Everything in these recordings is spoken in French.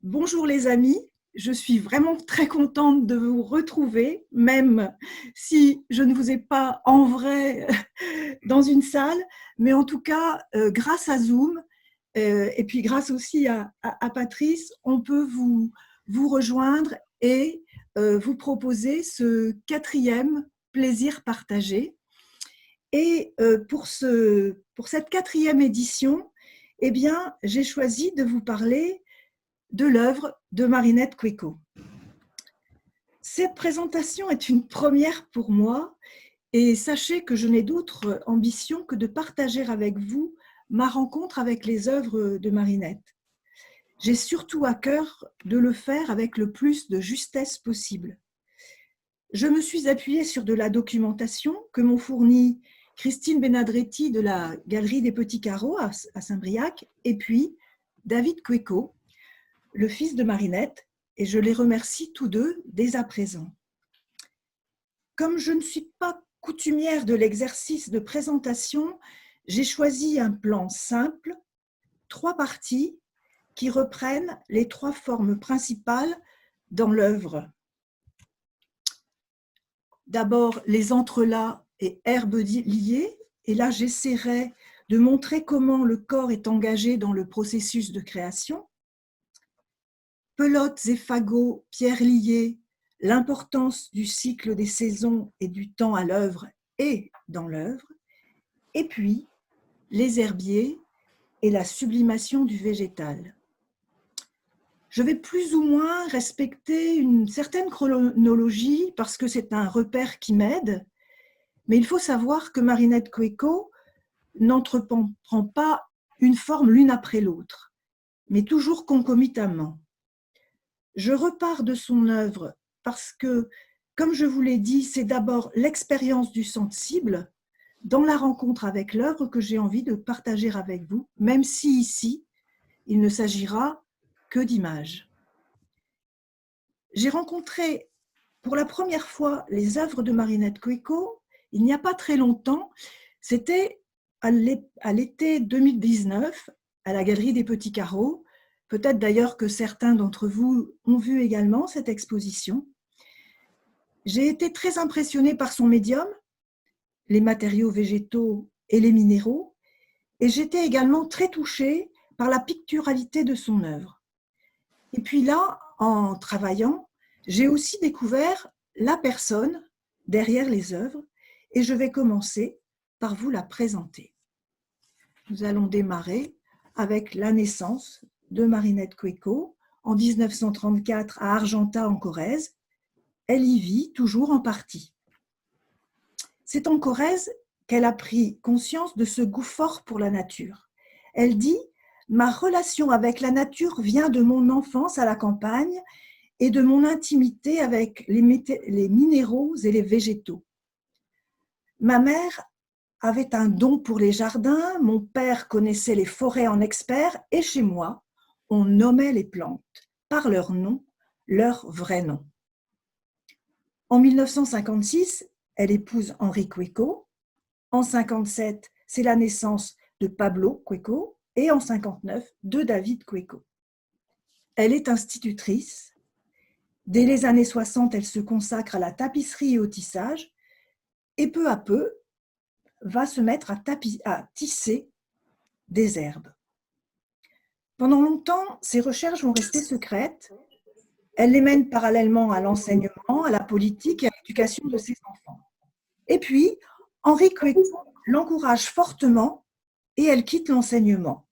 Bonjour les amis, je suis vraiment très contente de vous retrouver, même si je ne vous ai pas en vrai dans une salle, mais en tout cas, grâce à Zoom, et puis grâce aussi à Patrice, on peut vous rejoindre et vous proposer ce quatrième plaisir partagé. Et pour cette quatrième édition, eh bien, j'ai choisi de vous parler de l'œuvre de Marinette Koueko. Cette présentation est une première pour moi et sachez que je n'ai d'autre ambition que de partager avec vous ma rencontre avec les œuvres de Marinette. J'ai surtout à cœur de le faire avec le plus de justesse possible. Je me suis appuyée sur de la documentation que m'ont fournie Christine Benadretti de la Galerie des Petits Carreaux à Saint-Briac et puis David Koueko, le fils de Marinette, et je les remercie tous deux dès à présent. Comme je ne suis pas coutumière de l'exercice de présentation, j'ai choisi un plan simple, 3 parties qui reprennent les 3 formes principales dans l'œuvre. D'abord, les entrelacs et herbes liées, et là j'essaierai de montrer comment le corps est engagé dans le processus de création. Pelotes et fagots, pierres liées, l'importance du cycle des saisons et du temps à l'œuvre et dans l'œuvre, et puis les herbiers et la sublimation du végétal. Je vais plus ou moins respecter une certaine chronologie parce que c'est un repère qui m'aide, mais il faut savoir que Marinette Koueko n'entreprend pas une forme l'une après l'autre, mais toujours concomitamment. Je repars de son œuvre parce que, comme je vous l'ai dit, c'est d'abord l'expérience du sensible dans la rencontre avec l'œuvre que j'ai envie de partager avec vous, même si ici, il ne s'agira que d'images. J'ai rencontré pour la première fois les œuvres de Marinette Koueko il n'y a pas très longtemps. C'était à l'été 2019 à la Galerie des Petits Carreaux. Peut-être d'ailleurs que certains d'entre vous ont vu également cette exposition. J'ai été très impressionnée par son médium, les matériaux végétaux et les minéraux, et j'étais également très touchée par la picturalité de son œuvre. Et puis là, en travaillant, j'ai aussi découvert la personne derrière les œuvres, et je vais commencer par vous la présenter. Nous allons démarrer avec la naissance de Marinette Koueko en 1934 à Argentat en Corrèze. Elle y vit toujours en partie. C'est en Corrèze qu'elle a pris conscience de ce goût fort pour la nature. Elle dit « Ma relation avec la nature vient de mon enfance à la campagne et de mon intimité avec les minéraux et les végétaux. Ma mère avait un don pour les jardins, mon père connaissait les forêts en expert et chez moi, on nommait les plantes par leur nom, leur vrai nom. » En 1956, elle épouse Henri Koueko. En 1957, c'est la naissance de Pablo Koueko et en 1959, de David Koueko. Elle est institutrice. Dès les années 60, elle se consacre à la tapisserie et au tissage et peu à peu va se mettre à tisser des herbes. Pendant longtemps, ses recherches vont rester secrètes. Elle les mène parallèlement à l'enseignement, à la politique et à l'éducation de ses enfants. Et puis, Henri Koueko l'encourage fortement et elle quitte l'enseignement.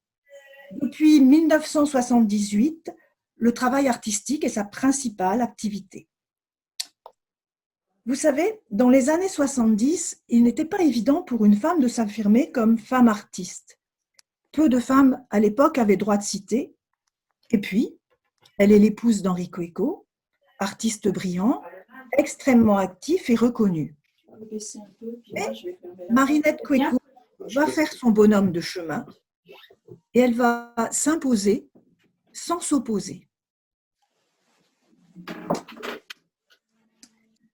Depuis 1978, le travail artistique est sa principale activité. Vous savez, dans les années 70, il n'était pas évident pour une femme de s'affirmer comme femme artiste. Peu de femmes à l'époque avaient droit de citer. Et puis, elle est l'épouse d'Henri Koueko, artiste brillant, extrêmement actif et reconnu. Mais Marinette Koueko va faire son bonhomme de chemin et elle va s'imposer sans s'opposer.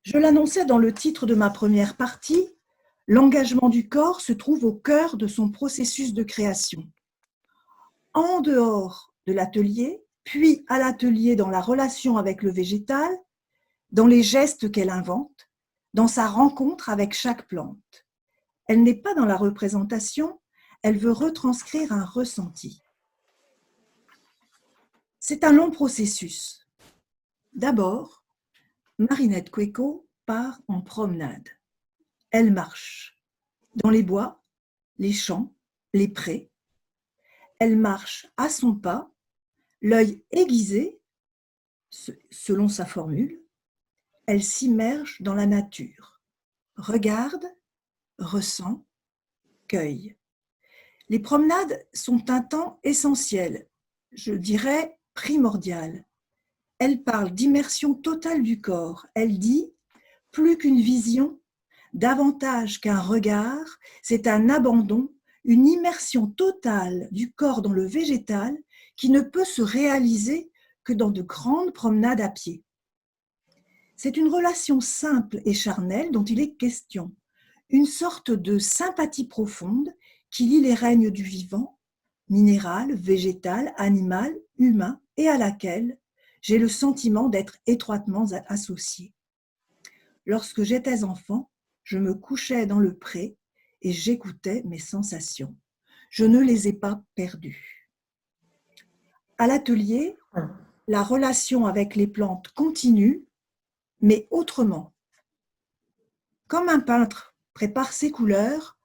Je l'annonçais dans le titre de ma première partie, l'engagement du corps se trouve au cœur de son processus de création. En dehors de l'atelier, puis à l'atelier dans la relation avec le végétal, dans les gestes qu'elle invente, dans sa rencontre avec chaque plante. Elle n'est pas dans la représentation, elle veut retranscrire un ressenti. C'est un long processus. D'abord, Marinette Koueko part en promenade. Elle marche dans les bois, les champs, les prés. Elle marche à son pas, l'œil aiguisé, selon sa formule. Elle s'immerge dans la nature, regarde, ressent, cueille. Les promenades sont un temps essentiel, je dirais primordial. Elle parle d'immersion totale du corps. Elle dit « plus qu'une vision, davantage qu'un regard, c'est un abandon, une immersion totale du corps dans le végétal qui ne peut se réaliser que dans de grandes promenades à pied. » C'est une relation simple et charnelle dont il est question, une sorte de sympathie profonde qui lie les règnes du vivant, minéral, végétal, animal, humain, et à laquelle j'ai le sentiment d'être étroitement associée. Lorsque j'étais enfant, je me couchais dans le pré et j'écoutais mes sensations. Je ne les ai pas perdues. À l'atelier, la relation avec les plantes continue, mais autrement. Comme un peintre prépare ses couleurs,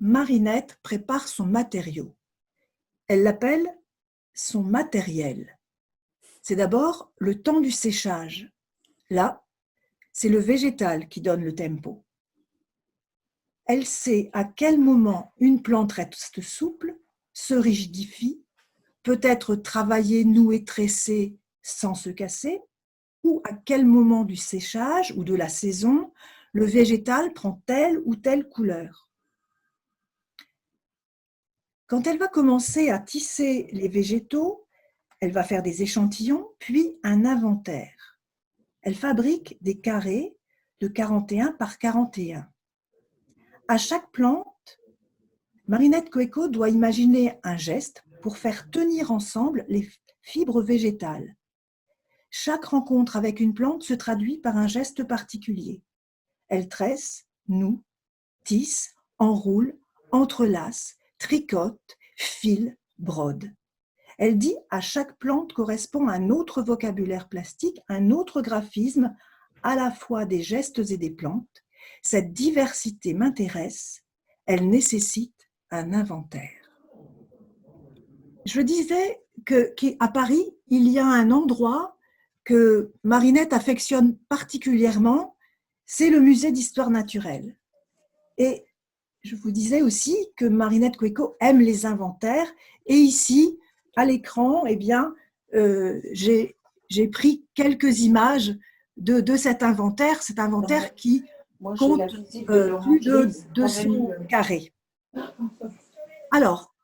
Marinette prépare son matériau. Elle l'appelle son matériel. C'est d'abord le temps du séchage. Là, c'est le végétal qui donne le tempo. Elle sait à quel moment une plante reste souple, se rigidifie, peut être travaillée, nouée, tressée sans se casser, ou à quel moment du séchage ou de la saison le végétal prend telle ou telle couleur. Quand elle va commencer à tisser les végétaux, elle va faire des échantillons, puis un inventaire. Elle fabrique des carrés de 41 par 41. À chaque plante, Marinette Koueko doit imaginer un geste pour faire tenir ensemble les fibres végétales. Chaque rencontre avec une plante se traduit par un geste particulier. Elle tresse, noue, tisse, enroule, entrelace, tricote, file, brode. Elle dit à chaque plante correspond un autre vocabulaire plastique, un autre graphisme, à la fois des gestes et des plantes. Cette diversité m'intéresse, elle nécessite un inventaire. Je disais qu'à Paris, il y a un endroit que Marinette affectionne particulièrement, c'est le musée d'histoire naturelle. Et je vous disais aussi que Marinette Koueko aime les inventaires, et ici, à l'écran, eh bien, j'ai pris quelques images de cet inventaire qui compte plus de 200 carrés. Alors,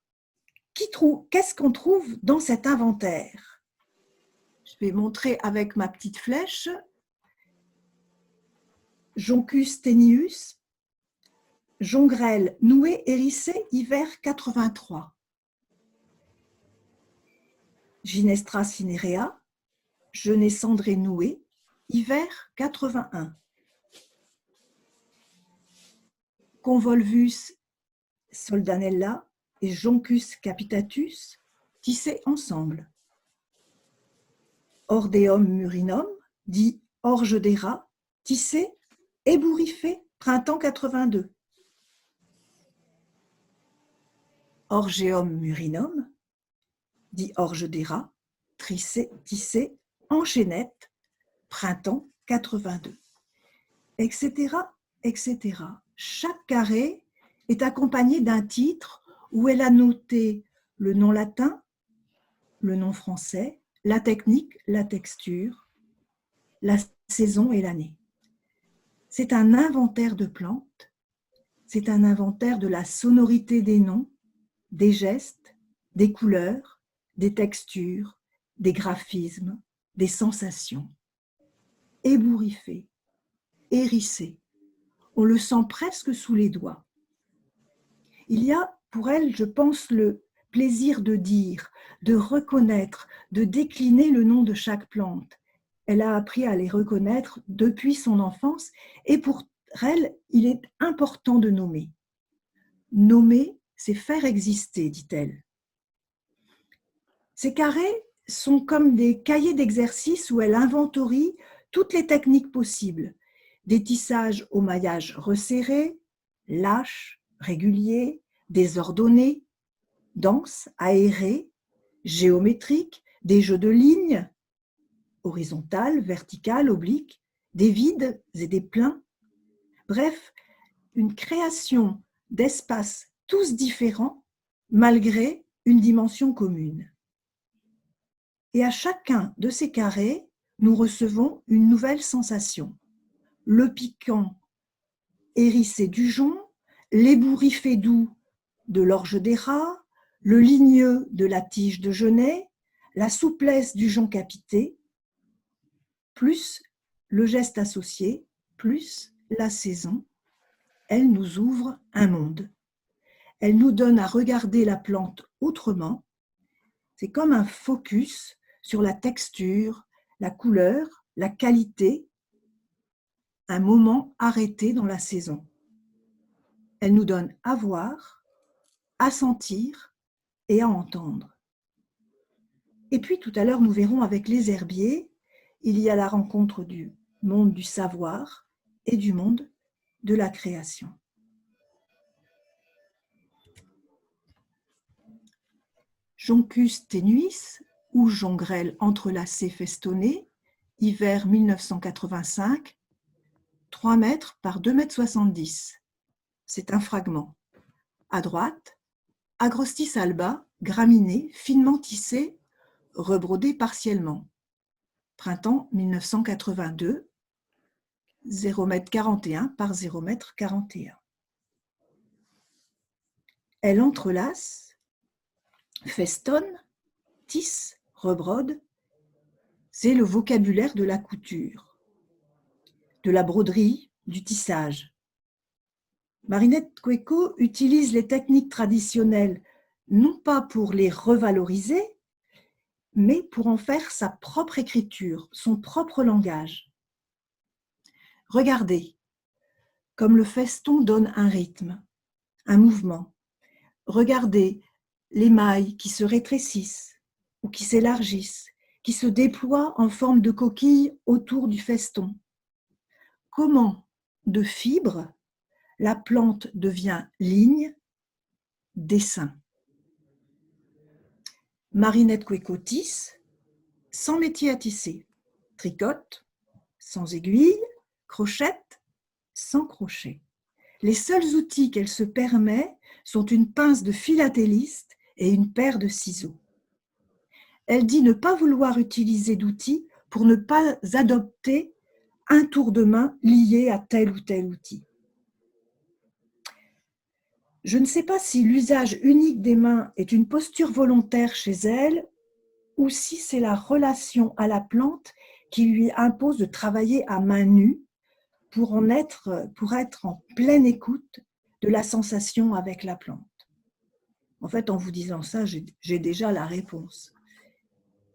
qu'est-ce qu'on trouve dans cet inventaire? Je vais montrer avec ma petite flèche. Joncus tenuis, jongrelle nouée hérissée, hiver 83. Ginestra cinerea, genêt cendré noué, hiver 81. Convolvus soldanella et Joncus capitatus, tissés ensemble. Ordeum murinum, dit orge des rats, tissé, ébouriffé, printemps 82. Orgeum murinum, dit orge des rats, tissé, en chaînette, printemps 82, etc., etc. Chaque carré est accompagné d'un titre où elle a noté le nom latin, le nom français, la technique, la texture, la saison et l'année. C'est un inventaire de plantes, c'est un inventaire de la sonorité des noms, des gestes, des couleurs, des textures, des graphismes, des sensations. Ébouriffé, hérissé, on le sent presque sous les doigts. Il y a pour elle, je pense, le plaisir de dire, de reconnaître, de décliner le nom de chaque plante. Elle a appris à les reconnaître depuis son enfance et pour elle, il est important de nommer. Nommer, c'est faire exister, dit-elle. Ces carrés sont comme des cahiers d'exercice où elle inventorie toutes les techniques possibles. Des tissages au maillage resserré, lâches, réguliers, désordonnés, denses, aérés, géométriques, des jeux de lignes, horizontales, verticales, obliques, des vides et des pleins. Bref, une création d'espaces tous différents malgré une dimension commune. Et à chacun de ces carrés, nous recevons une nouvelle sensation. Le piquant hérissé du jonc, l'ébouriffé doux de l'orge des rats, le ligneux de la tige de genêt, la souplesse du jonc capité, plus le geste associé, plus la saison, elle nous ouvre un monde. Elle nous donne à regarder la plante autrement. C'est comme un focus sur la texture, la couleur, la qualité, un moment arrêté dans la saison. Elle nous donne à voir, à sentir et à entendre. Et puis tout à l'heure, nous verrons avec les herbiers, il y a la rencontre du monde du savoir et du monde de la création. Joncus tenuis, ou jongrelle entrelacée festonnée, hiver 1985, 3 mètres par 2,70 m. C'est un fragment. À droite, Agrostis alba, graminé, finement tissé, rebrodé partiellement. Printemps 1982, 0,41 m par 0,41 m. Elle entrelace, festonne, tisse, rebrode. C'est le vocabulaire de la couture, de la broderie, du tissage. Marinette Koueko utilise les techniques traditionnelles non pas pour les revaloriser, mais pour en faire sa propre écriture, son propre langage. Regardez, comme le feston donne un rythme, un mouvement. Regardez les mailles qui se rétrécissent ou qui s'élargissent, qui se déploient en forme de coquille autour du feston. Comment, de fibres, la plante devient ligne, dessin. Marinette Koueko tisse, sans métier à tisser, tricote, sans aiguille, crochette, sans crochet. Les seuls outils qu'elle se permet sont une pince de philatéliste et une paire de ciseaux. Elle dit ne pas vouloir utiliser d'outils pour ne pas adopter un tour de main lié à tel ou tel outil. Je ne sais pas si l'usage unique des mains est une posture volontaire chez elle ou si c'est la relation à la plante qui lui impose de travailler à main nue pour être en pleine écoute de la sensation avec la plante. En fait, en vous disant ça, j'ai déjà la réponse.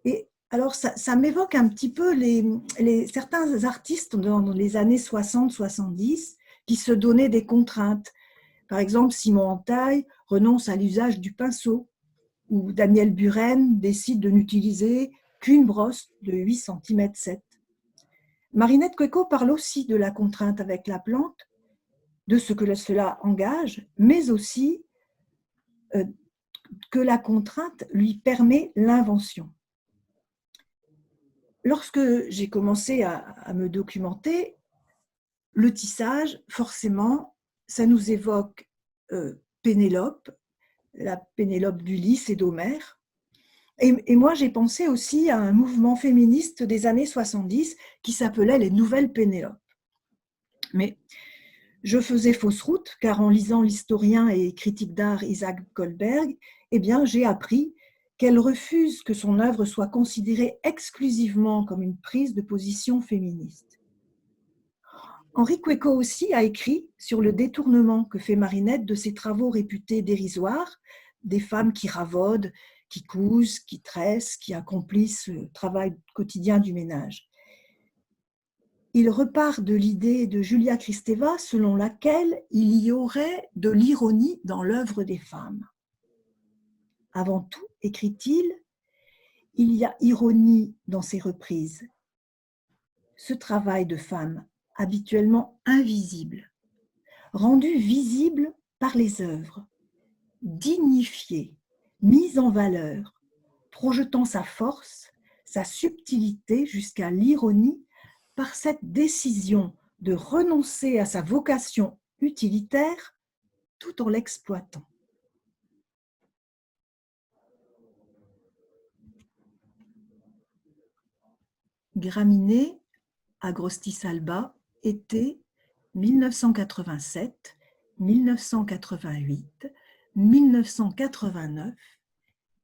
Et alors, ça m'évoque un petit peu certains artistes dans les années 60-70 qui se donnaient des contraintes. Par exemple, Simon Antaille renonce à l'usage du pinceau, ou Daniel Buren décide de n'utiliser qu'une brosse de 8 cm 7. Marinette Koueko parle aussi de la contrainte avec la plante, de ce que cela engage, mais aussi que la contrainte lui permet l'invention. Lorsque j'ai commencé à me documenter, le tissage, forcément, ça nous évoque Pénélope, la Pénélope d'Ulysse et d'Homère. Et moi, j'ai pensé aussi à un mouvement féministe des années 70 qui s'appelait les Nouvelles Pénélopes. Mais je faisais fausse route, car en lisant l'historien et critique d'art Isaac Goldberg, eh bien, j'ai appris qu'elle refuse que son œuvre soit considérée exclusivement comme une prise de position féministe. Henri Koueko aussi a écrit sur le détournement que fait Marinette de ses travaux réputés dérisoires des femmes qui ravaudent, qui cousent, qui tressent, qui accomplissent le travail quotidien du ménage. Il repart de l'idée de Julia Kristeva selon laquelle il y aurait de l'ironie dans l'œuvre des femmes. Avant tout, écrit-il, il y a ironie dans ces reprises. Ce travail de femme, habituellement invisible, rendu visible par les œuvres, dignifié, mis en valeur, projetant sa force, sa subtilité jusqu'à l'ironie par cette décision de renoncer à sa vocation utilitaire tout en l'exploitant. Graminées, Agrostis alba, été 1987, 1988, 1989,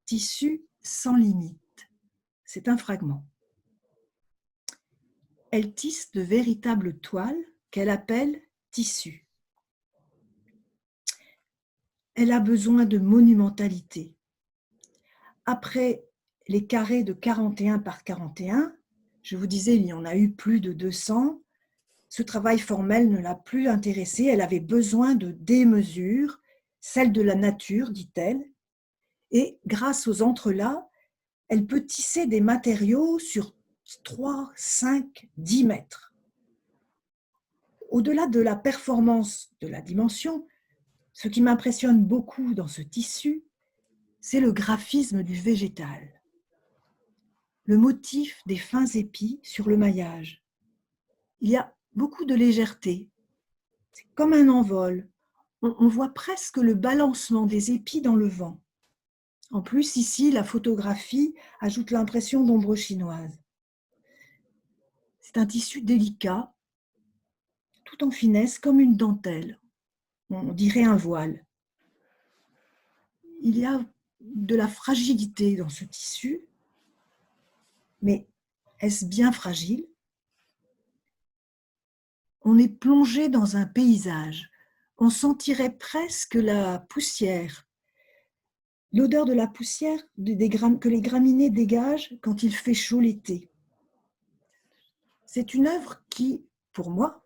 tissu sans limite. C'est un fragment. Elle tisse de véritables toiles qu'elle appelle tissus. Elle a besoin de monumentalité. Après les carrés de 41 par 41, je vous disais, il y en a eu plus de 200, ce travail formel ne l'a plus intéressée, elle avait besoin de démesures, celle de la nature, dit-elle, et grâce aux entrelacs, elle peut tisser des matériaux sur 3, 5, 10 mètres. Au-delà de la performance de la dimension, ce qui m'impressionne beaucoup dans ce tissu, c'est le graphisme du végétal. Le motif des fins épis sur le maillage. Il y a beaucoup de légèreté. C'est comme un envol. On voit presque le balancement des épis dans le vent. En plus, ici, la photographie ajoute l'impression d'ombre chinoise. C'est un tissu délicat, tout en finesse, comme une dentelle. On dirait un voile. Il y a de la fragilité dans ce tissu, mais est-ce bien fragile? On est plongé dans un paysage. On sentirait presque la poussière, l'odeur de la poussière que les graminées dégagent quand il fait chaud l'été. C'est une œuvre qui, pour moi,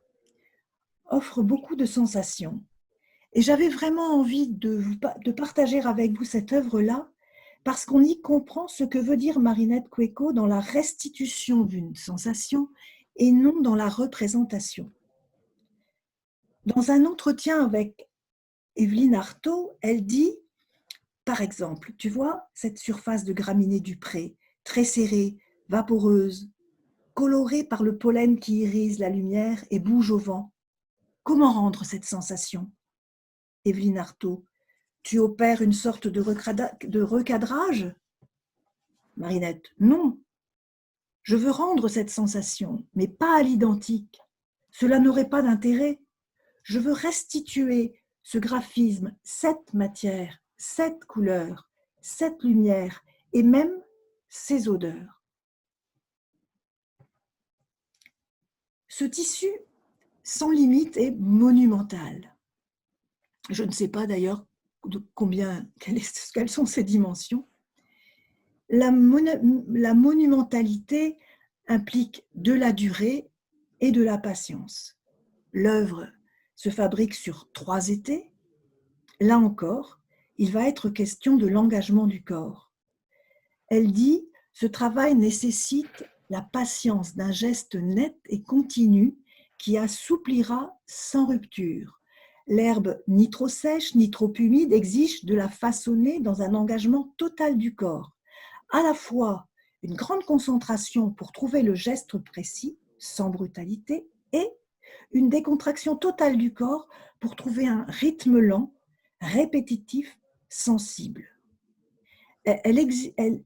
offre beaucoup de sensations. Et j'avais vraiment envie de partager avec vous cette œuvre-là parce qu'on y comprend ce que veut dire Marinette Koueko dans la restitution d'une sensation et non dans la représentation. Dans un entretien avec Evelyne Artaud, elle dit, par exemple, tu vois cette surface de graminées du pré, très serrée, vaporeuse, colorée par le pollen qui irise la lumière et bouge au vent. Comment rendre cette sensation? Evelyne Artaud, tu opères une sorte de recadrage? Marinette, non. Je veux rendre cette sensation, mais pas à l'identique. Cela n'aurait pas d'intérêt. Je veux restituer ce graphisme, cette matière, cette couleur, cette lumière et même ces odeurs. Ce tissu sans limite est monumental. Je ne sais pas d'ailleurs quelles sont ses dimensions. La monumentalité implique de la durée et de la patience. L'œuvre se fabrique sur 3 étés. Là encore, il va être question de l'engagement du corps. Elle dit, ce travail nécessite la patience d'un geste net et continu qui assouplira sans rupture. L'herbe ni trop sèche ni trop humide exige de la façonner dans un engagement total du corps. À la fois une grande concentration pour trouver le geste précis, sans brutalité, et une décontraction totale du corps pour trouver un rythme lent, répétitif, sensible. Elle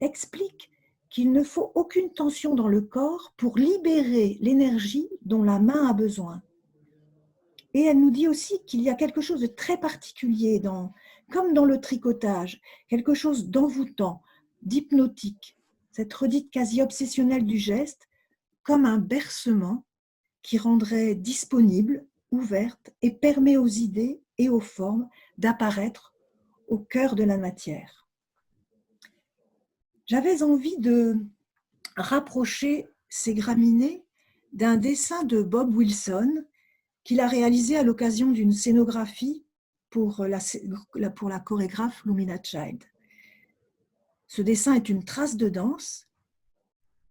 explique qu'il ne faut aucune tension dans le corps pour libérer l'énergie dont la main a besoin. Et elle nous dit aussi qu'il y a quelque chose de très particulier, comme dans le tricotage, quelque chose d'envoûtant, d'hypnotique, cette redite quasi obsessionnelle du geste, comme un bercement qui rendrait disponible, ouverte et permet aux idées et aux formes d'apparaître au cœur de la matière. J'avais envie de rapprocher ces graminées d'un dessin de Bob Wilson qu'il a réalisé à l'occasion d'une scénographie pour la chorégraphe Lumina Child. Ce dessin est une trace de danse.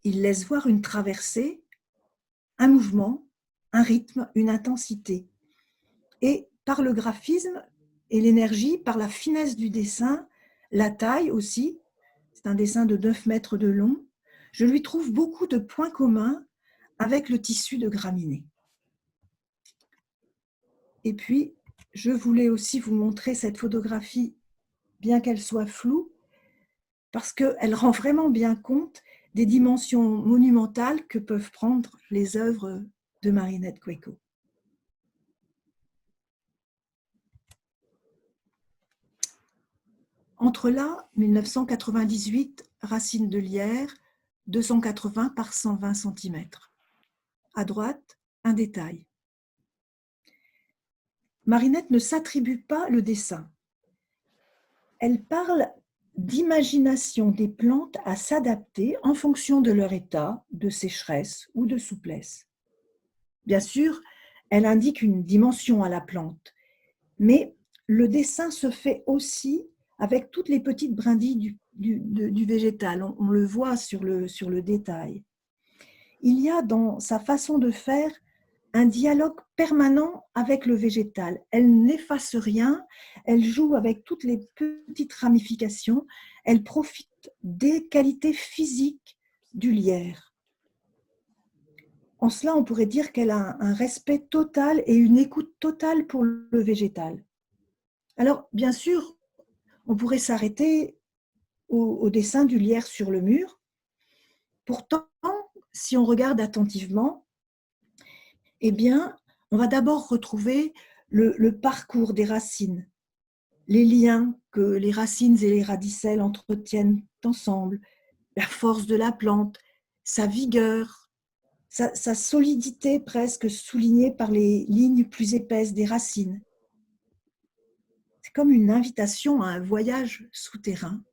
Il laisse voir une traversée, un mouvement, un rythme, une intensité. Et par le graphisme et l'énergie, par la finesse du dessin, la taille aussi, c'est un dessin de 9 mètres de long, je lui trouve beaucoup de points communs avec le tissu de graminées. Et puis, je voulais aussi vous montrer cette photographie, bien qu'elle soit floue, parce qu'elle rend vraiment bien compte des dimensions monumentales que peuvent prendre les œuvres de Marinette Kweku. Entre là, 1998, racine de lierre, 280 par 120 cm. À droite, un détail. Marinette ne s'attribue pas le dessin. Elle parle d'imagination des plantes à s'adapter en fonction de leur état de sécheresse ou de souplesse. Bien sûr, elle indique une dimension à la plante, mais le dessin se fait aussi avec toutes les petites brindilles du végétal. On le voit sur le détail. Il y a dans sa façon de faire un dialogue permanent avec le végétal. Elle n'efface rien, elle joue avec toutes les petites ramifications, elle profite des qualités physiques du lierre. En cela, on pourrait dire qu'elle a un respect total et une écoute totale pour le végétal. Alors, bien sûr, on pourrait s'arrêter au dessin du lierre sur le mur. Pourtant, si on regarde attentivement, eh bien, on va d'abord retrouver le parcours des racines, les liens que les racines et les radicelles entretiennent ensemble, la force de la plante, sa vigueur, sa solidité presque soulignée par les lignes plus épaisses des racines. C'est comme une invitation à un voyage souterrain.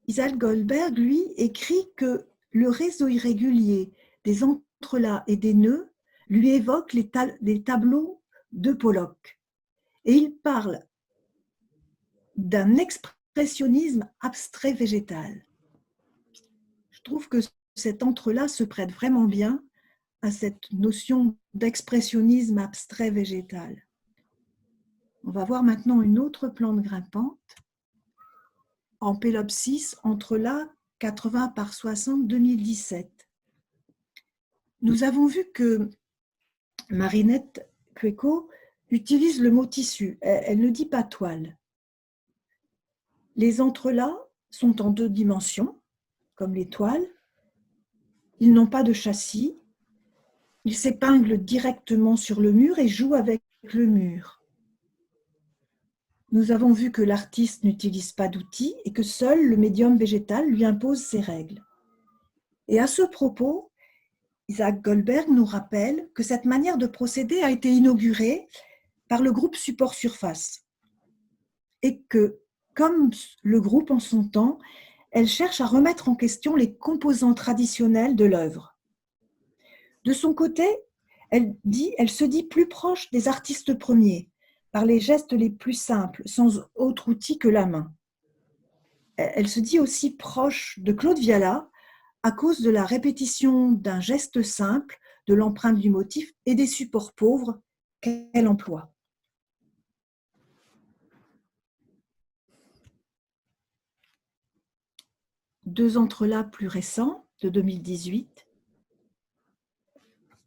Isaac Goldberg, lui, écrit que le réseau irrégulier des entrelacs et des nœuds lui évoque les tableaux de Pollock. Et il parle d'un expressionnisme abstrait végétal. Je trouve que cet entrelac se prête vraiment bien à cette notion d'expressionnisme abstrait végétal. On va voir maintenant une autre plante grimpante en Pélopsis, entrelac 80 par 60 2017. Nous avons vu que Marinette Kweku utilise le mot tissu, elle ne dit pas toile. Les entrelacs sont en 2 dimensions, comme les toiles. Ils n'ont pas de châssis. Ils s'épinglent directement sur le mur et jouent avec le mur. Nous avons vu que l'artiste n'utilise pas d'outils et que seul le médium végétal lui impose ses règles. Et à ce propos, Isaac Goldberg nous rappelle que cette manière de procéder a été inaugurée par le groupe Support Surface et que, comme le groupe en son temps, elle cherche à remettre en question les composants traditionnels de l'œuvre. De son côté, elle se dit plus proche des artistes premiers, par les gestes les plus simples, sans autre outil que la main. Elle se dit aussi proche de Claude Viala à cause de la répétition d'un geste simple, de l'empreinte du motif et des supports pauvres qu'elle emploie. Deux entrelacs plus récents, de 2018.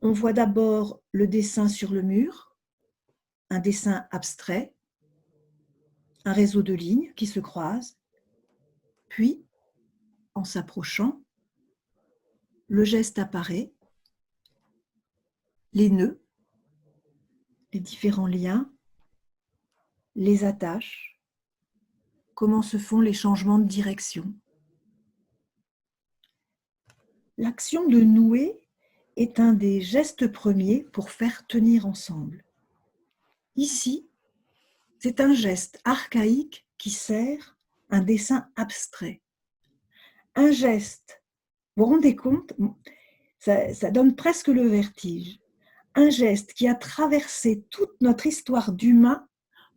On voit d'abord le dessin sur le mur, un dessin abstrait, un réseau de lignes qui se croisent, puis, en s'approchant, le geste apparaît, les nœuds, les différents liens, les attaches, comment se font les changements de direction. L'action de nouer est un des gestes premiers pour faire tenir ensemble. Ici, C'est un geste archaïque qui sert un dessin abstrait. Un geste, vous vous rendez compte, ça donne presque le vertige. Un geste qui a traversé toute notre histoire d'humain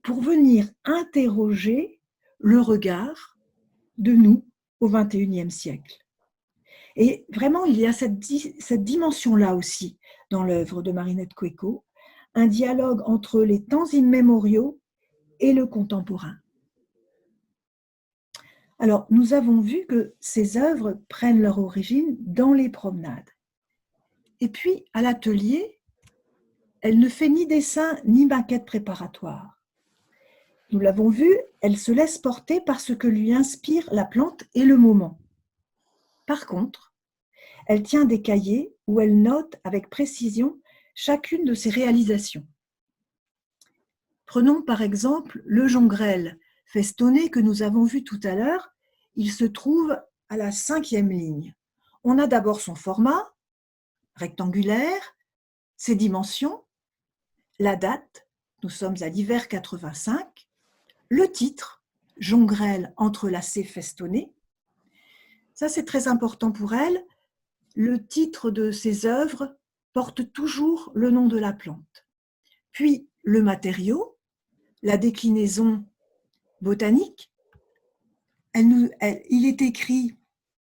pour venir interroger le regard de nous au XXIe siècle. Et vraiment, il y a cette dimension-là aussi dans l'œuvre de Marinette Koueko, un dialogue entre les temps immémoriaux et le contemporain. Alors, nous avons vu que ces œuvres prennent leur origine dans les promenades. Et puis, à l'atelier, elle ne fait ni dessin ni maquette préparatoire. Nous l'avons vu, elle se laisse porter par ce que lui inspire la plante et le moment. Par contre, elle tient des cahiers où elle note avec précision chacune de ses réalisations. Prenons par exemple le jongrel festonné que nous avons vu tout à l'heure. Il se trouve à la 5e ligne. On a d'abord son format, rectangulaire, ses dimensions, la date, nous sommes à l'hiver 85, le titre, jongrel entrelacé festonné. Ça, c'est très important pour elle. Le titre de ses œuvres porte toujours le nom de la plante. Puis le matériau, la déclinaison botanique. Il est écrit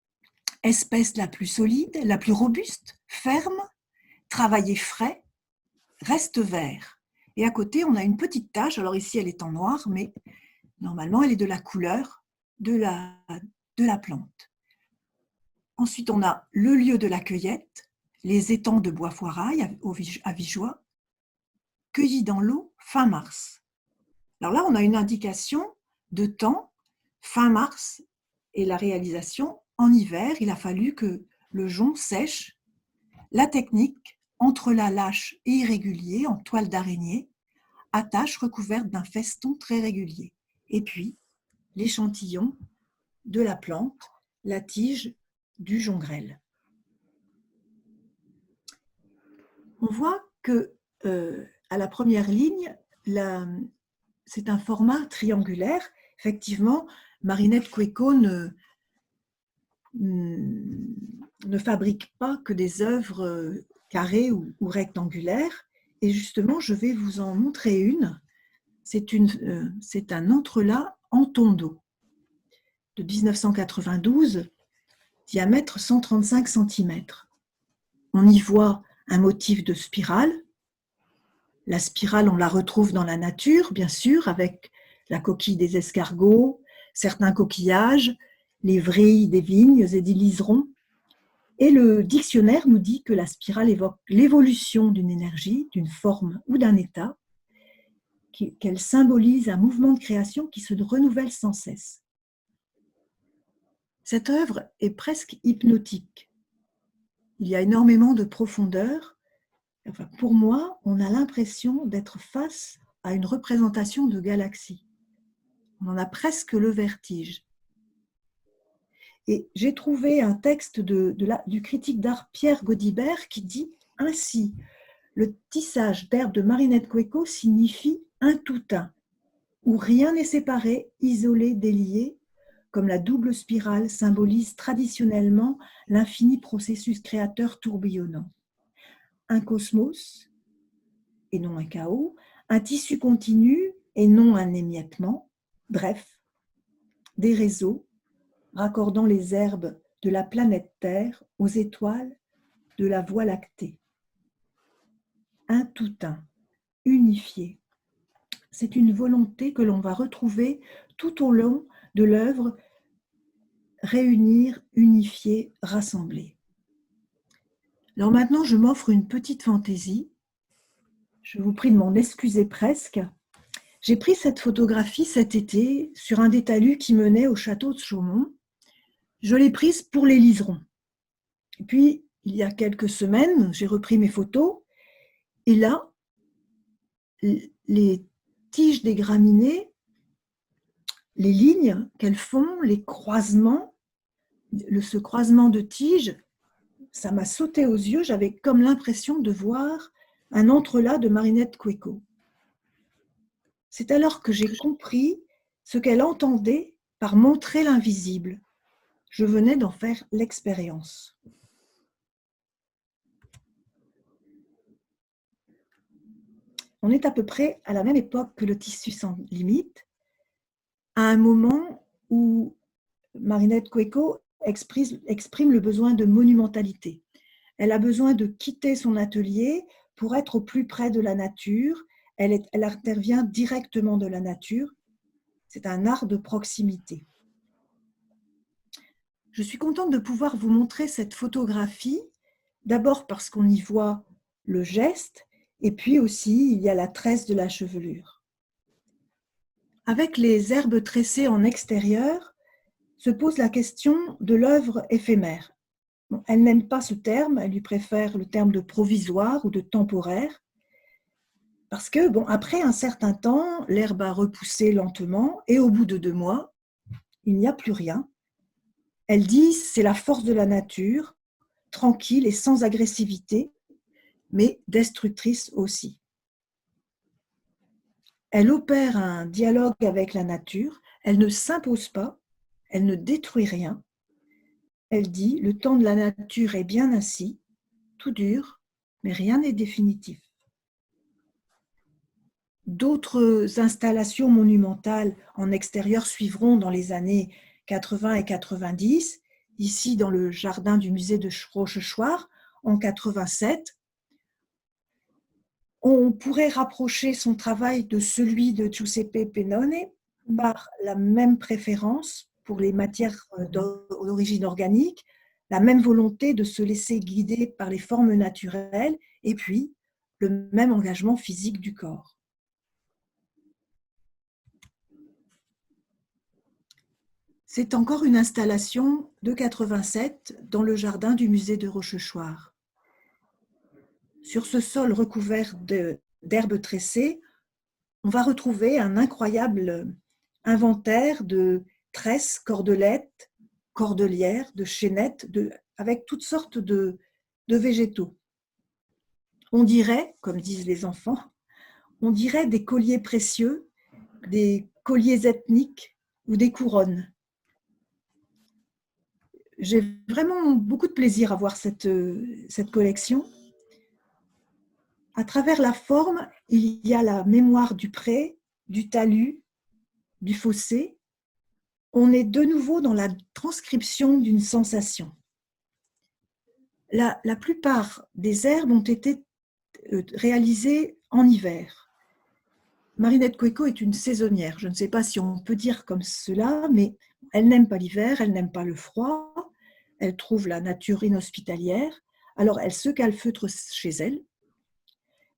« espèce la plus solide, la plus robuste, ferme, travaillé frais, reste vert ». Et à côté, on a une petite tache. Alors ici, elle est en noir, mais normalement, elle est de la couleur de la plante. Ensuite, on a le lieu de la cueillette, les étangs de Bois-Foirail à Vigeois, cueillis dans l'eau fin mars. Alors là, on a une indication de temps, fin mars, et la réalisation en hiver. Il a fallu que le jonc sèche. La technique, entrelacs et irrégulier en toile d'araignée, attache recouverte d'un feston très régulier. Et puis, l'échantillon de la plante, la tige du jongrel. On voit que à la première ligne, c'est un format triangulaire. Effectivement, Marinette Koueko ne fabrique pas que des œuvres carrées ou rectangulaires. Et justement, je vais vous en montrer une. C'est un entrelacs en tonneau de 1992, diamètre 135 cm. On y voit un motif de spirale. La spirale, on la retrouve dans la nature, bien sûr, avec la coquille des escargots, certains coquillages, les vrilles des vignes et des liserons. Et le dictionnaire nous dit que la spirale évoque l'évolution d'une énergie, d'une forme ou d'un état, qu'elle symbolise un mouvement de création qui se renouvelle sans cesse. Cette œuvre est presque hypnotique. Il y a énormément de profondeur. Enfin, pour moi, on a l'impression d'être face à une représentation de galaxie. On en a presque le vertige. Et j'ai trouvé un texte du critique d'art Pierre Gaudibert qui dit ainsi: le tissage d'herbes de Marinette Koueko signifie un tout-un, où rien n'est séparé, isolé, délié, comme la double spirale symbolise traditionnellement l'infini processus créateur tourbillonnant. Un cosmos et non un chaos, un tissu continu et non un émiettement, bref, des réseaux raccordant les herbes de la planète Terre aux étoiles de la Voie lactée. Un tout-un, unifié. C'est une volonté que l'on va retrouver tout au long de l'œuvre, réunir, unifier, rassembler. Alors maintenant, je m'offre une petite fantaisie. Je vous prie de m'en excuser presque. J'ai pris cette photographie cet été sur un des talus qui menait au château de Chaumont. Je l'ai prise pour les liserons. Et puis, il y a quelques semaines, j'ai repris mes photos. Et là, les tiges des graminées, les lignes qu'elles font, les croisements, ce croisement de tiges, ça m'a sauté aux yeux. J'avais comme l'impression de voir un entrelacs de Marinette Koueko. C'est alors que j'ai compris ce qu'elle entendait par montrer l'invisible. Je venais d'en faire l'expérience. On est à peu près à la même époque que le tissu sans limite, à un moment où Marinette Koueko exprime le besoin de monumentalité. Elle a besoin de quitter son atelier pour être au plus près de la nature. Elle intervient directement de la nature. C'est un art de proximité. Je suis contente de pouvoir vous montrer cette photographie, d'abord parce qu'on y voit le geste, et puis aussi il y a la tresse de la chevelure. Avec les herbes tressées en extérieur, se pose la question de l'œuvre éphémère. Bon, elle n'aime pas ce terme, elle lui préfère le terme de provisoire ou de temporaire, parce que, bon, après un certain temps, l'herbe a repoussé lentement et au bout de 2 mois, il n'y a plus rien. Elle dit c'est la force de la nature, tranquille et sans agressivité, mais destructrice aussi. Elle opère un dialogue avec la nature, elle ne s'impose pas, elle ne détruit rien. Elle dit le temps de la nature est bien ainsi, tout dure, mais rien n'est définitif. D'autres installations monumentales en extérieur suivront dans les années 80 et 90, ici dans le jardin du musée de Rochechouart en 87. On pourrait rapprocher son travail de celui de Giuseppe Pennone par la même préférence pour les matières d'origine organique, la même volonté de se laisser guider par les formes naturelles et puis le même engagement physique du corps. C'est encore une installation de 87 dans le jardin du musée de Rochechouart. Sur ce sol recouvert d'herbes tressées, on va retrouver un incroyable inventaire de tresses, cordelettes, cordelières, de chaînettes, avec toutes sortes de végétaux. On dirait, comme disent les enfants, on dirait des colliers précieux, des colliers ethniques ou des couronnes. J'ai vraiment beaucoup de plaisir à voir cette collection. À travers la forme, il y a la mémoire du pré, du talus, du fossé. On est de nouveau dans la transcription d'une sensation. La plupart des herbes ont été réalisées en hiver. Marinette Koueko est une saisonnière. Je ne sais pas si on peut dire comme cela, mais elle n'aime pas l'hiver, elle n'aime pas le froid, elle trouve la nature inhospitalière, alors elle se calfeutre chez elle,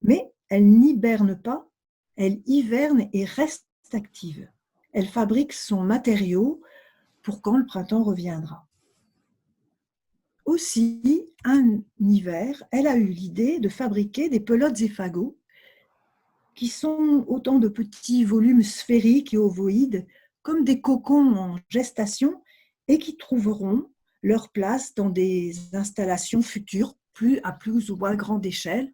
mais elle n'hiberne pas, elle hiverne et reste active. Elle fabrique son matériau pour quand le printemps reviendra. Aussi, un hiver, elle a eu l'idée de fabriquer des pelotes et fagots qui sont autant de petits volumes sphériques et ovoïdes, comme des cocons en gestation, et qui trouveront leur place dans des installations futures, à plus ou moins grande échelle.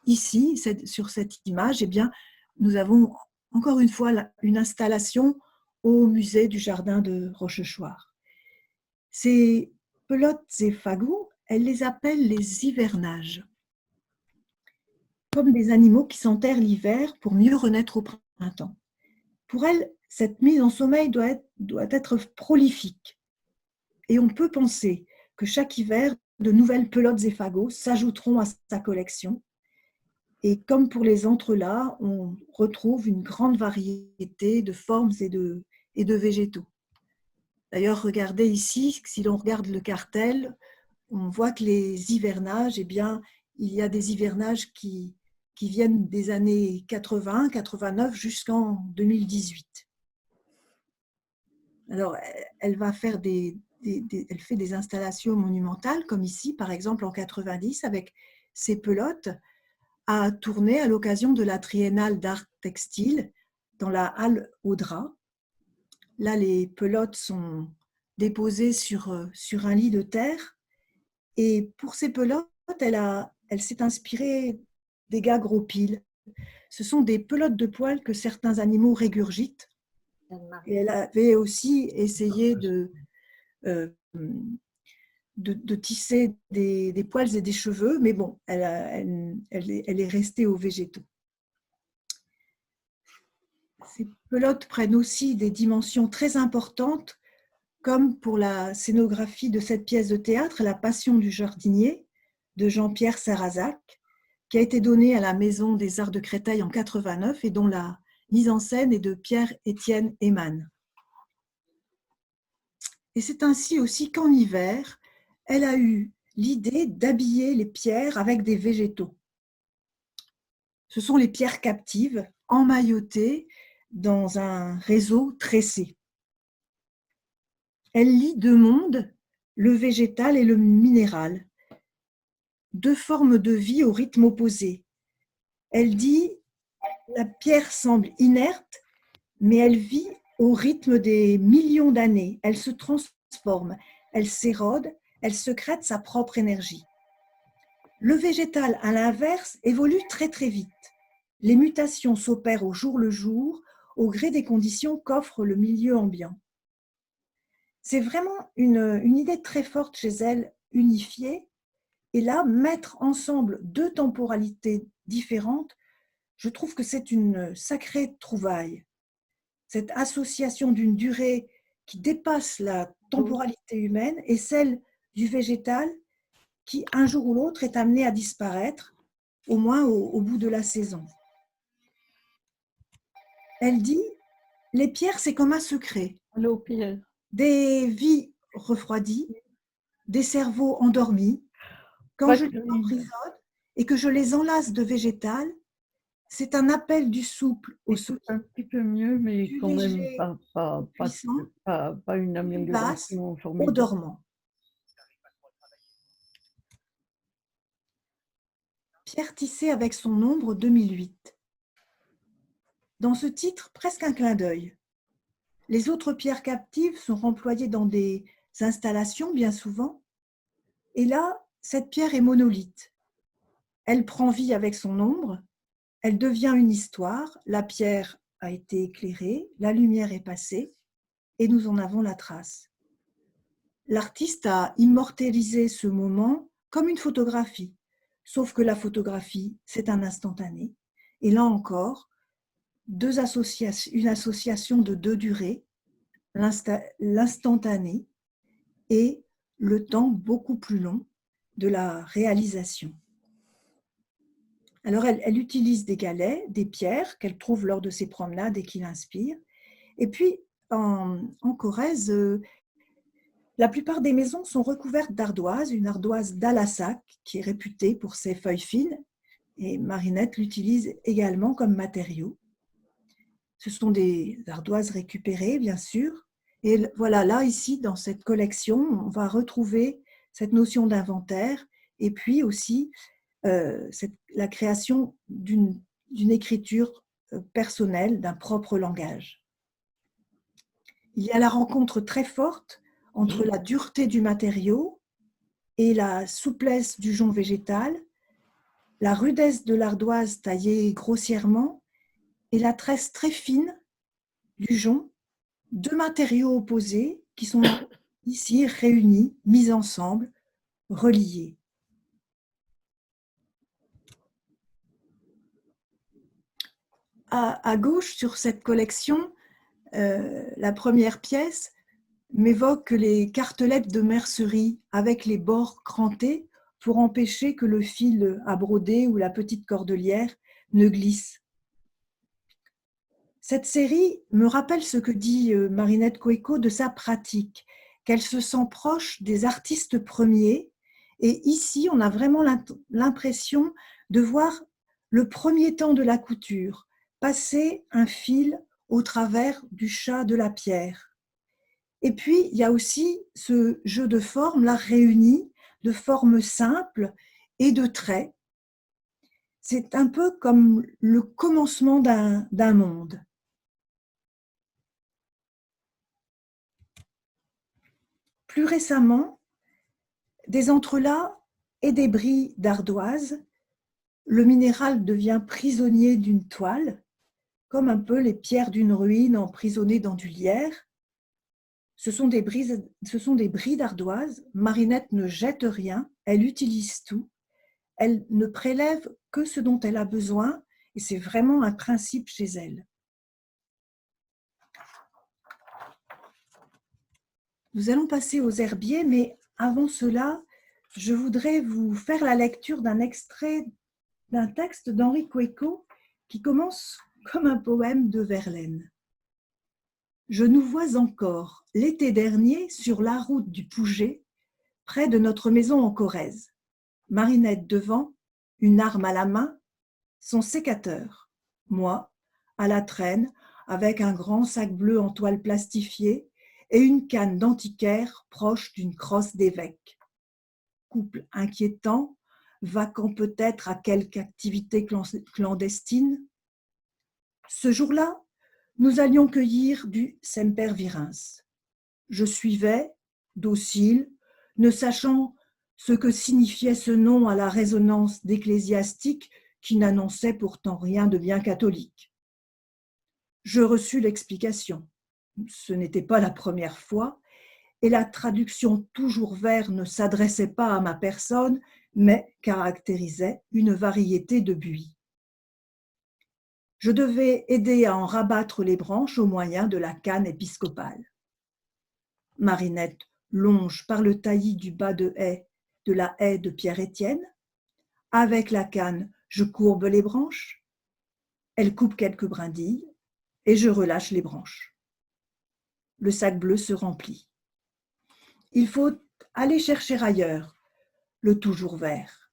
Ici, sur cette image, eh bien, nous avons encore une fois une installation au musée du jardin de Rochechouart. Ces pelotes et fagots, elle les appelle les hivernages, comme des animaux qui s'enterrent l'hiver pour mieux renaître au printemps. Pour elle, cette mise en sommeil doit être prolifique. Et on peut penser que chaque hiver, de nouvelles pelotes et fagots s'ajouteront à sa collection. Et comme pour les entrelacs, on retrouve une grande variété de formes et de végétaux. D'ailleurs, regardez ici, si l'on regarde le cartel, on voit que les hivernages, eh bien, il y a des hivernages qui viennent des années 80, 89 jusqu'en 2018. Alors, elle va faire elle fait des installations monumentales, comme ici, par exemple, en 90, avec ses pelotes, à tourner à l'occasion de la triennale d'art textile dans la halle Audra. Là, les pelotes sont déposées sur un lit de terre. Et pour ces pelotes, elle s'est inspirée des gars gros piles. ce sont des pelotes de poils que certains animaux régurgitent. Et elle avait aussi essayé euh, de tisser des poils et des cheveux, mais bon, elle est restée aux végétaux. Ces pelotes prennent aussi des dimensions très importantes, comme pour la scénographie de cette pièce de théâtre, La Passion du jardinier, de Jean-Pierre Sarrazac, qui a été donnée à la Maison des Arts de Créteil en 89 et dont la mise en scène est de Pierre-Étienne Eman. Et c'est ainsi aussi qu'en hiver, elle a eu l'idée d'habiller les pierres avec des végétaux. Ce sont les pierres captives, emmaillotées dans un réseau tressé. Elle lie deux mondes, le végétal et le minéral, deux formes de vie au rythme opposé. Elle dit « La pierre semble inerte, mais elle vit au rythme des millions d'années. Elle se transforme, elle s'érode, elle sécrète sa propre énergie. » Le végétal, à l'inverse, évolue très très vite. Les mutations s'opèrent au jour le jour, au gré des conditions qu'offre le milieu ambiant. C'est vraiment une idée très forte chez elle, unifiée. Et là, mettre ensemble deux temporalités différentes, je trouve que c'est une sacrée trouvaille. Cette association d'une durée qui dépasse la temporalité humaine et celle du végétal qui, un jour ou l'autre, est amené à disparaître, au moins au bout de la saison. Elle dit, les pierres, c'est comme un secret. Allô, Pierre. Des vies refroidies, des cerveaux endormis. Quand je les emprisonne et que je les enlace de végétal, c'est un appel du souple au souple. Un petit peu mieux, mais Du quand même léger, puissant, pas une du basse amélioration au formidable. dormant. Pierre Tissé avec son ombre 2008. Dans ce titre, presque un clin d'œil. Les autres pierres captives sont remployées dans des installations bien souvent. Et là, cette pierre est monolithe. Elle prend vie avec son ombre, elle devient une histoire, la pierre a été éclairée, la lumière est passée et nous en avons la trace. L'artiste a immortalisé ce moment comme une photographie, sauf que la photographie, c'est un instantané. Et là encore, une association de deux durées, l'instantané et le temps beaucoup plus long de la réalisation. Alors, elle utilise des galets, des pierres qu'elle trouve lors de ses promenades et qui l'inspirent. Et puis, en Corrèze, la plupart des maisons sont recouvertes d'ardoise, une ardoise d'Alassac qui est réputée pour ses feuilles fines. Et Marinette l'utilise également comme matériau. Ce sont des ardoises récupérées, bien sûr. Et voilà, là, ici, dans cette collection, on va retrouver cette notion d'inventaire et puis aussi la création d'une écriture personnelle, d'un propre langage. Il y a la rencontre très forte entre la dureté du matériau et la souplesse du jonc végétal, la rudesse de l'ardoise taillée grossièrement et la tresse très fine du jonc, deux matériaux opposés qui sont ici réunis, mis ensemble, reliés. À gauche, sur cette collection, la première pièce m'évoque les cartelettes de mercerie avec les bords crantés pour empêcher que le fil à broder ou la petite cordelière ne glisse. Cette série me rappelle ce que dit Marinette Koueko de sa pratique, qu'elle se sent proche des artistes premiers. Et ici, on a vraiment l'impression de voir le premier temps de la couture, passer un fil au travers du chat de la pierre. Et puis, il y a aussi ce jeu de formes, là, réuni, de formes simples et de traits. C'est un peu comme le commencement d'un monde. Plus récemment, des entrelacs et des bris d'ardoise Le minéral devient prisonnier d'une toile, comme un peu les pierres d'une ruine emprisonnées dans du lierre. Ce sont des bris d'ardoise. Marinette ne jette rien, elle utilise tout. Elle ne prélève que ce dont elle a besoin, et c'est vraiment un principe chez elle. Nous allons passer aux herbiers, mais avant cela, je voudrais vous faire la lecture d'un extrait d'un texte d'Henri Quéco qui commence comme un poème de Verlaine. Je nous vois encore l'été dernier sur la route du Pouget, près de notre maison en Corrèze. Marinette devant, une arme à la main, son sécateur. Moi, à la traîne, avec un grand sac bleu en toile plastifiée et une canne d'antiquaire proche d'une crosse d'évêque. Couple inquiétant, vacant peut-être à quelque activité clandestine. Ce jour-là, nous allions cueillir du sempervirens. Je suivais, docile, ne sachant ce que signifiait ce nom à la résonance d'ecclésiastique qui n'annonçait pourtant rien de bien catholique. Je reçus l'explication. Ce n'était pas la première fois, et la traduction toujours vert ne s'adressait pas à ma personne, mais caractérisait une variété de buis. Je devais aider à en rabattre les branches au moyen de la canne épiscopale. Marinette longe par le taillis du bas de la haie de Pierre-Étienne. Avec la canne, je courbe les branches. Elle coupe quelques brindilles et je relâche les branches. Le sac bleu se remplit. Il faut aller chercher ailleurs le toujours vert.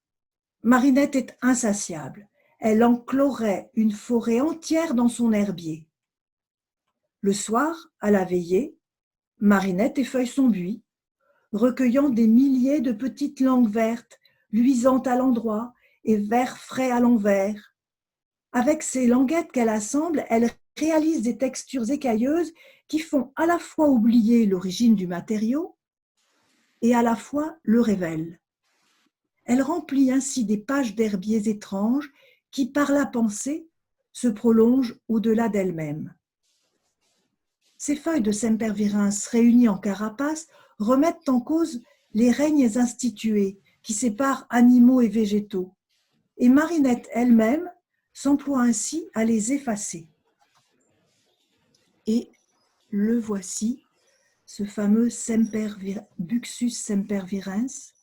Marinette est insatiable. Elle enclorait une forêt entière dans son herbier. Le soir, à la veillée, Marinette effeuille son buis, recueillant des milliers de petites langues vertes, luisantes à l'endroit et verts frais à l'envers. Avec ces languettes qu'elle assemble, elle réalise des textures écailleuses qui font à la fois oublier l'origine du matériau et à la fois le révèlent. Elle remplit ainsi des pages d'herbiers étranges qui, par la pensée, se prolongent au-delà d'elle-même. Ces feuilles de sempervirens réunies en carapace remettent en cause les règnes institués qui séparent animaux et végétaux, et Marinette elle-même s'emploie ainsi à les effacer. Et le voici, ce fameux Buxus sempervirens,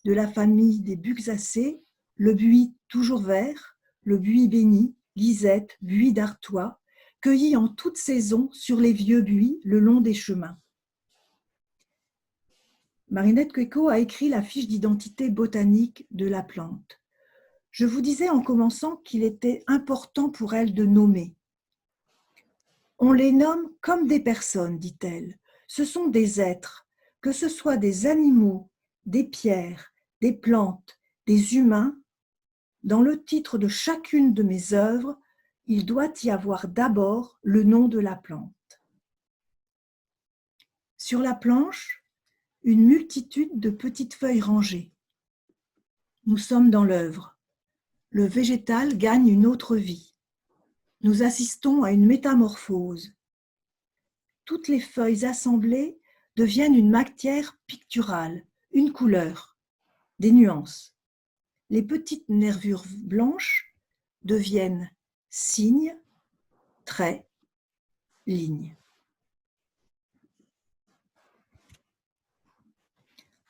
de la famille des Buxacées, le buis toujours vert, le buis béni, Lisette, buis d'Artois, cueilli en toute saison sur les vieux buis le long des chemins. Marinette Quéco a écrit la fiche d'identité botanique de la plante. Je vous disais en commençant qu'il était important pour elle de nommer. On les nomme comme des personnes, dit-elle. Ce sont des êtres, que ce soit des animaux, des pierres, des plantes, des humains. Dans le titre de chacune de mes œuvres, il doit y avoir d'abord le nom de la plante. Sur la planche, une multitude de petites feuilles rangées. Nous sommes dans l'œuvre. Le végétal gagne une autre vie. Nous assistons à une métamorphose. Toutes les feuilles assemblées deviennent une matière picturale, une couleur, des nuances. Les petites nervures blanches deviennent signes, traits, lignes.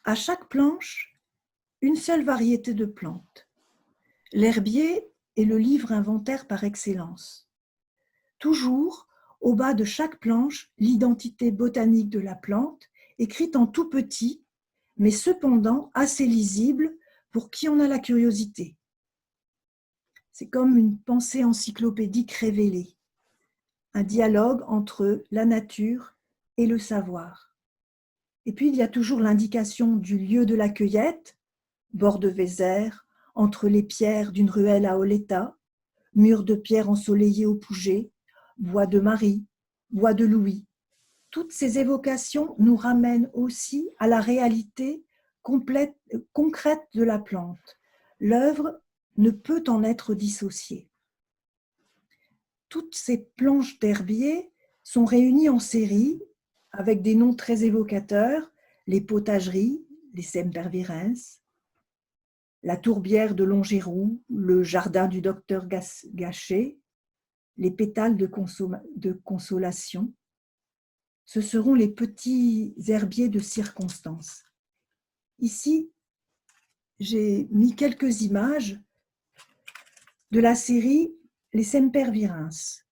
À chaque planche, une seule variété de plantes. L'herbier est le livre inventaire par excellence. Toujours, au bas de chaque planche, l'identité botanique de la plante, écrite en tout petit, mais cependant assez lisible pour qui en a la curiosité. C'est comme une pensée encyclopédique révélée, un dialogue entre la nature et le savoir. Et puis, il y a toujours l'indication du lieu de la cueillette, bord de Vézère, entre les pierres d'une ruelle à Oletta, murs de pierre ensoleillés au Pouget, bois de Marie, bois de Louis. Toutes ces évocations nous ramènent aussi à la réalité concrète de la plante. L'œuvre ne peut en être dissocié. Toutes ces planches d'herbier sont réunies en série avec des noms très évocateurs, les potageries, les sempervirens, la tourbière de Longéroux, le jardin du docteur Gachet, les pétales de consolation. Ce seront les petits herbiers de circonstance. Ici, j'ai mis quelques images de la série Les sempervirens.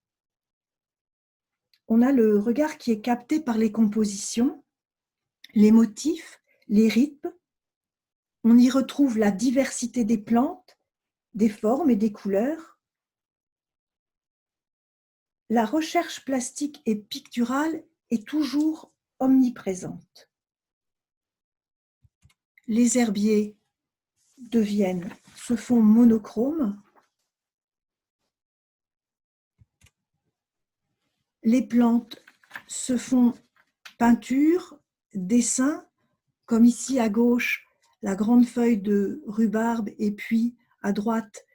On a le regard qui est capté par les compositions, les motifs, les rythmes. On y retrouve la diversité des plantes, des formes et des couleurs. La recherche plastique et picturale est toujours omniprésente. Les herbiers se font monochromes. Les plantes se font peinture, dessin, comme ici à gauche, la grande feuille de rhubarbe et puis à droite,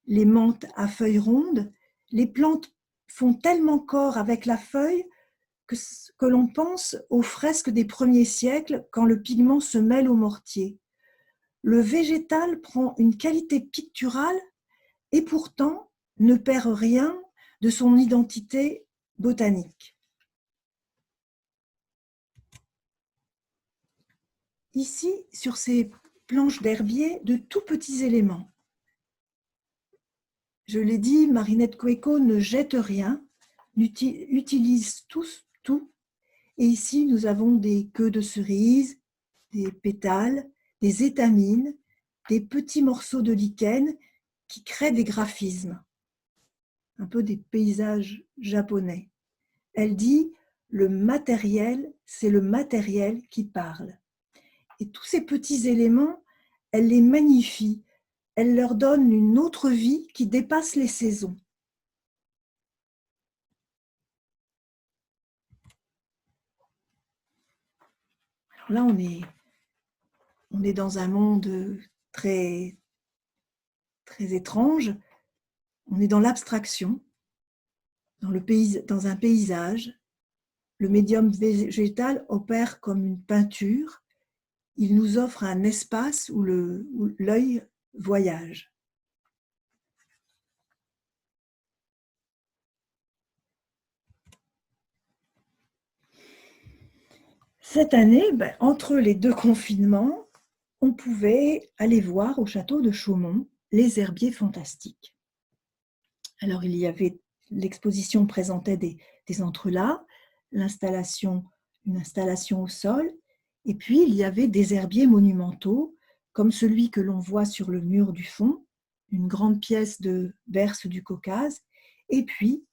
les menthes à feuilles rondes. Les plantes font tellement corps avec la feuille que l'on pense aux fresques des premiers siècles quand le pigment se mêle au mortier. Le végétal prend une qualité picturale et pourtant ne perd rien de son identité botanique. Ici, sur ces planches d'herbier, de tout petits éléments. Je l'ai dit, Marinette Koueko ne jette rien, utilise tout. Et ici, nous avons des queues de cerises, des pétales, des étamines, des petits morceaux de lichen qui créent des graphismes, un peu des paysages japonais. Elle dit « le matériel, c'est le matériel qui parle ». Et tous ces petits éléments, elle les magnifie, elle leur donne une autre vie qui dépasse les saisons. Alors là, on est dans un monde très, très étrange. On est dans l'abstraction, dans un paysage. Le médium végétal opère comme une peinture. Il nous offre un espace où l'œil voyage. Cette année, entre les deux confinements, on pouvait aller voir au château de Chaumont les herbiers fantastiques. Alors, l'exposition présentait des entrelacs, une installation au sol, et puis il y avait des herbiers monumentaux, comme celui que l'on voit sur le mur du fond, une grande pièce de Berce du Caucase, et puis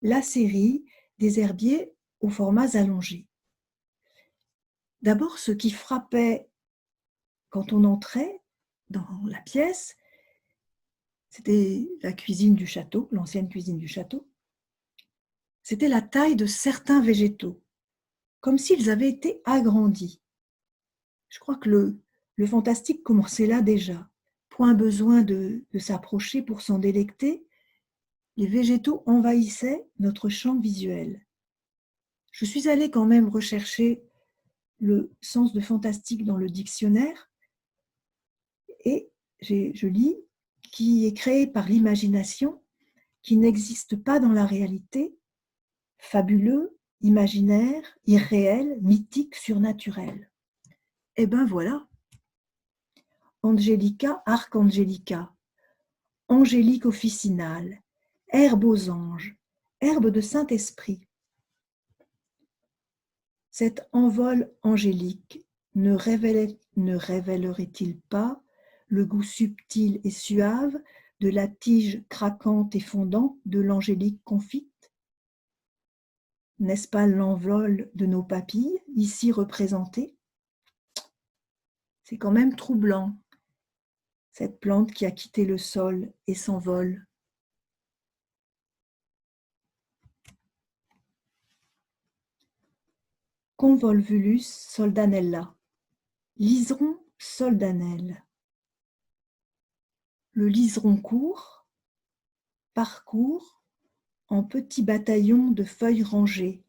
la série des herbiers aux formats allongés. D'abord, ce qui frappait quand on entrait dans la pièce, c'était la cuisine du château, l'ancienne cuisine du château, c'était la taille de certains végétaux, comme s'ils avaient été agrandis. Je crois que le fantastique commençait là déjà. Point besoin de s'approcher pour s'en délecter. Les végétaux envahissaient notre champ visuel. Je suis allée quand même rechercher le sens de fantastique dans le dictionnaire et je lis qui est créé par l'imagination, qui n'existe pas dans la réalité, fabuleux, imaginaire, irréel, mythique, surnaturel. Eh bien voilà, Angelica, Archangelica, angélique officinale, herbe aux anges, herbe de Saint-Esprit. Cet envol angélique ne révélerait-il pas le goût subtil et suave de la tige craquante et fondante de l'angélique confite? N'est-ce pas l'envol de nos papilles, ici représentées? C'est quand même troublant, cette plante qui a quitté le sol et s'envole. Convolvulus soldanella, liseron soldanelle. le liseron court, parcourt en petits bataillons de feuilles rangées.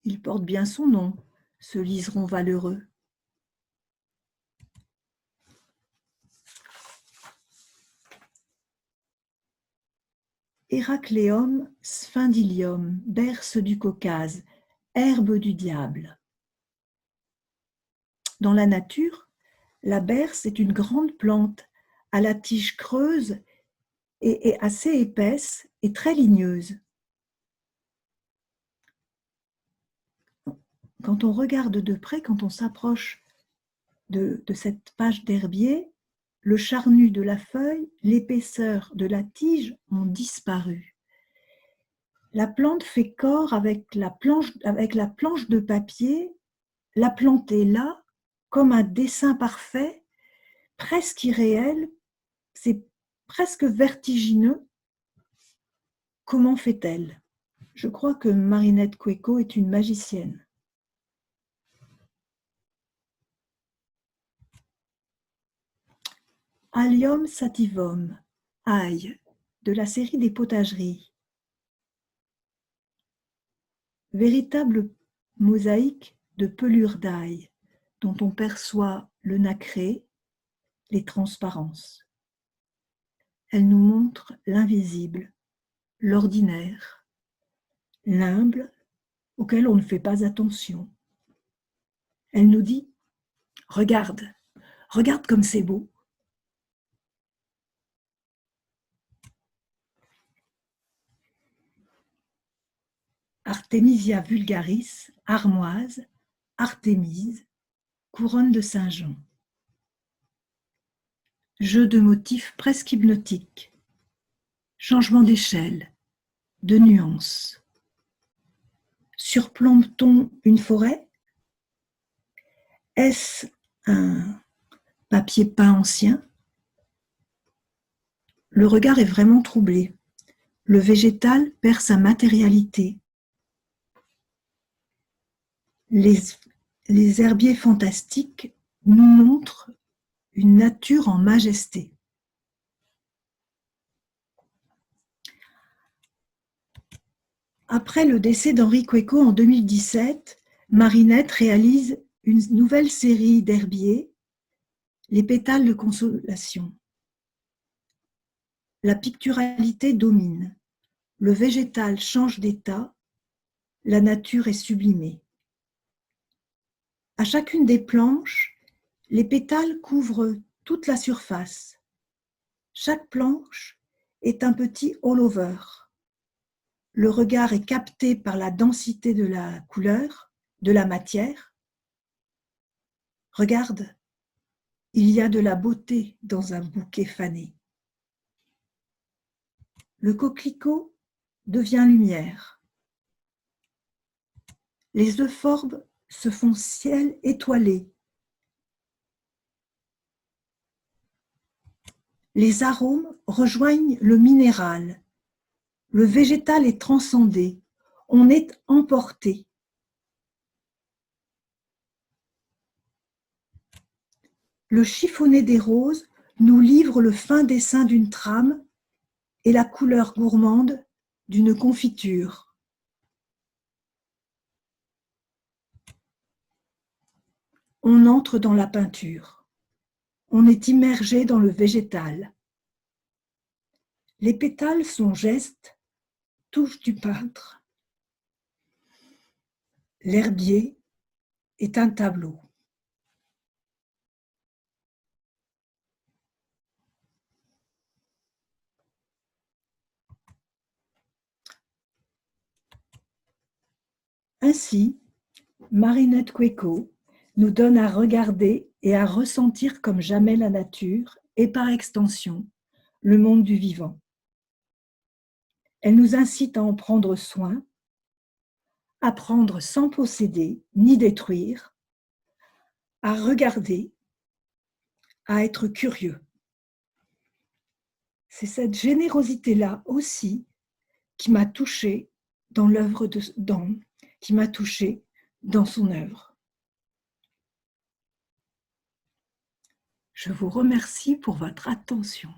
Il porte bien son nom, ce liseron valeureux. Héracléum sphendilium, berce du Caucase, herbe du diable. Dans la nature, la berce est une grande plante à la tige creuse et assez épaisse et très ligneuse. Quand on regarde de près, quand on s'approche de cette page d'herbier, le charnu de la feuille, l'épaisseur de la tige ont disparu. La plante fait corps avec la planche de papier. La plante est là, comme un dessin parfait, presque irréel, c'est presque vertigineux. Comment fait-elle? Je crois que Marinette Koueko est une magicienne. Allium sativum, ail, de la série des potageries. Véritable mosaïque de pelures d'ail, dont on perçoit le nacré, les transparences. Elle nous montre l'invisible, l'ordinaire, l'humble, auquel on ne fait pas attention. Elle nous dit « Regarde, regarde comme c'est beau ». Artemisia vulgaris, armoise, Artémise, couronne de Saint-Jean. Jeu de motifs presque hypnotique, changement d'échelle, de nuances. Surplombe-t-on une forêt? Est-ce un papier peint ancien? Le regard est vraiment troublé. Le végétal perd sa matérialité. Les herbiers fantastiques nous montrent une nature en majesté. Après le décès d'Henri Koueko en 2017, Marinette réalise une nouvelle série d'herbiers, les pétales de consolation. La picturalité domine, le végétal change d'état, la nature est sublimée. À chacune des planches, les pétales couvrent toute la surface. Chaque planche est un petit all-over. Le regard est capté par la densité de la couleur, de la matière. Regarde, il y a de la beauté dans un bouquet fané. Le coquelicot devient lumière. Les euphorbes se font ciel étoilé. Les arômes rejoignent le minéral. Le végétal est transcendé. On est emporté. Le chiffonnet des roses nous livre le fin dessin d'une trame et la couleur gourmande d'une confiture. On entre dans la peinture. On est immergé dans le végétal. Les pétales sont gestes, touche du peintre. L'herbier est un tableau. Ainsi, Marinette Koueko nous donne à regarder et à ressentir comme jamais la nature et par extension le monde du vivant. Elle nous incite à en prendre soin, à prendre sans posséder ni détruire, à regarder, à être curieux. C'est cette générosité-là aussi qui m'a touchée dans l'œuvre qui m'a touchée dans son œuvre. Je vous remercie pour votre attention.